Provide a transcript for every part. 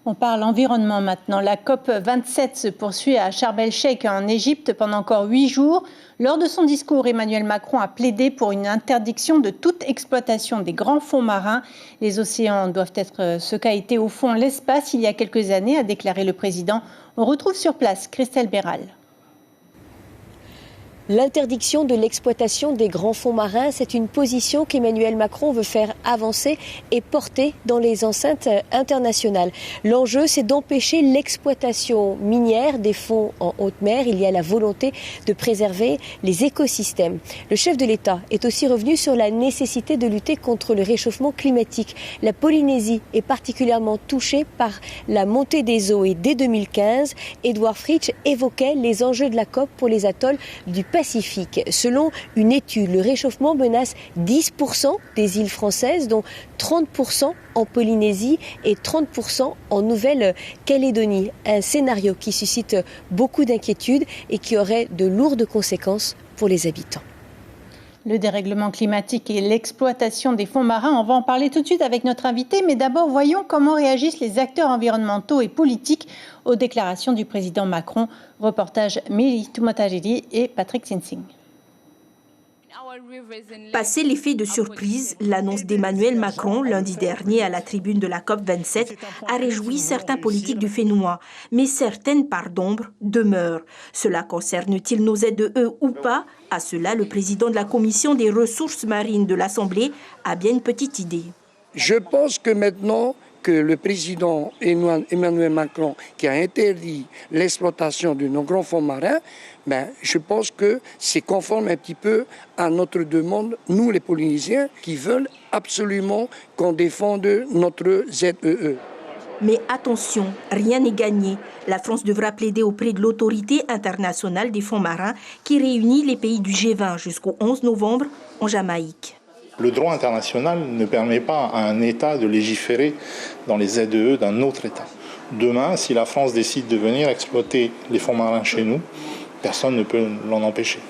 On parle environnement maintenant. La COP27 se poursuit à Sharm el-Sheikh en Égypte pendant encore 8 jours. Lors de son discours, Emmanuel Macron a plaidé pour une interdiction de toute exploitation des grands fonds marins. Les océans doivent être ce qu'a été au fond l'espace il y a quelques années, a déclaré le président. On retrouve sur place Christelle Béral. L'interdiction de l'exploitation des grands fonds marins, c'est une position qu'Emmanuel Macron veut faire avancer et porter dans les enceintes internationales. L'enjeu, c'est d'empêcher l'exploitation minière des fonds en haute mer. Il y a la volonté de préserver les écosystèmes. Le chef de l'État est aussi revenu sur la nécessité de lutter contre le réchauffement climatique. La Polynésie est particulièrement touchée par la montée des eaux et dès 2015, Édouard Fritsch évoquait les enjeux de la COP pour les atolls du Pacifique. Selon une étude, le réchauffement menace 10% des îles françaises, dont 30% en Polynésie et 30% en Nouvelle-Calédonie. Un scénario qui suscite beaucoup d'inquiétudes et qui aurait de lourdes conséquences pour les habitants. Le dérèglement climatique et l'exploitation des fonds marins, on va en parler tout de suite avec notre invité, mais d'abord voyons comment réagissent les acteurs environnementaux et politiques aux déclarations du président Macron. Reportage Mélie Toumatajiri et Patrick Sinsing. Passé l'effet de surprise, l'annonce d'Emmanuel Macron lundi dernier à la tribune de la COP27 a réjoui certains politiques du Fénois. Mais certaines parts d'ombre demeurent. Cela concerne-t-il nos ZEE ou pas? À cela, le président de la Commission des ressources marines de l'Assemblée a bien une petite idée. Je pense que maintenant que le président Emmanuel Macron qui a interdit l'exploitation de nos grands fonds marins, je pense que c'est conforme un petit peu à notre demande, nous les Polynésiens, qui veulent absolument qu'on défende notre ZEE. Mais attention, rien n'est gagné. La France devra plaider auprès de l'autorité internationale des fonds marins qui réunit les pays du G20 jusqu'au 11 novembre en Jamaïque. Le droit international ne permet pas à un État de légiférer dans les ZEE d'un autre État. Demain, si la France décide de venir exploiter les fonds marins chez nous, personne ne peut l'en empêcher.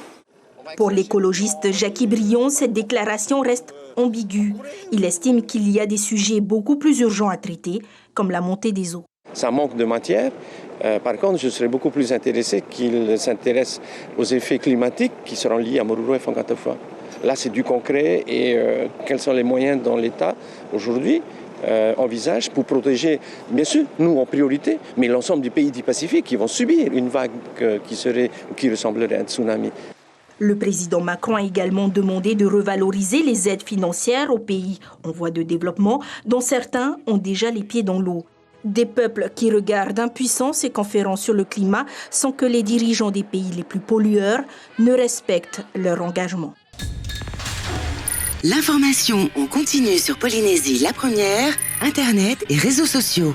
Pour l'écologiste Jackie Brion, cette déclaration reste ambiguë. Il estime qu'il y a des sujets beaucoup plus urgents à traiter, comme la montée des eaux. Ça manque de matière. Par contre, je serais beaucoup plus intéressé qu'il s'intéresse aux effets climatiques qui seront liés à Moruro et Fangatafa. Là, c'est du concret et quels sont les moyens dont l'État, aujourd'hui, envisage pour protéger, bien sûr, nous en priorité, mais l'ensemble du pays du Pacifique qui vont subir une vague qui ressemblerait à un tsunami. Le président Macron a également demandé de revaloriser les aides financières aux pays en voie de développement, dont certains ont déjà les pieds dans l'eau. Des peuples qui regardent impuissants ces conférences sur le climat sans que les dirigeants des pays les plus pollueurs ne respectent leur engagement. L'information en continu sur Polynésie la première, Internet et réseaux sociaux.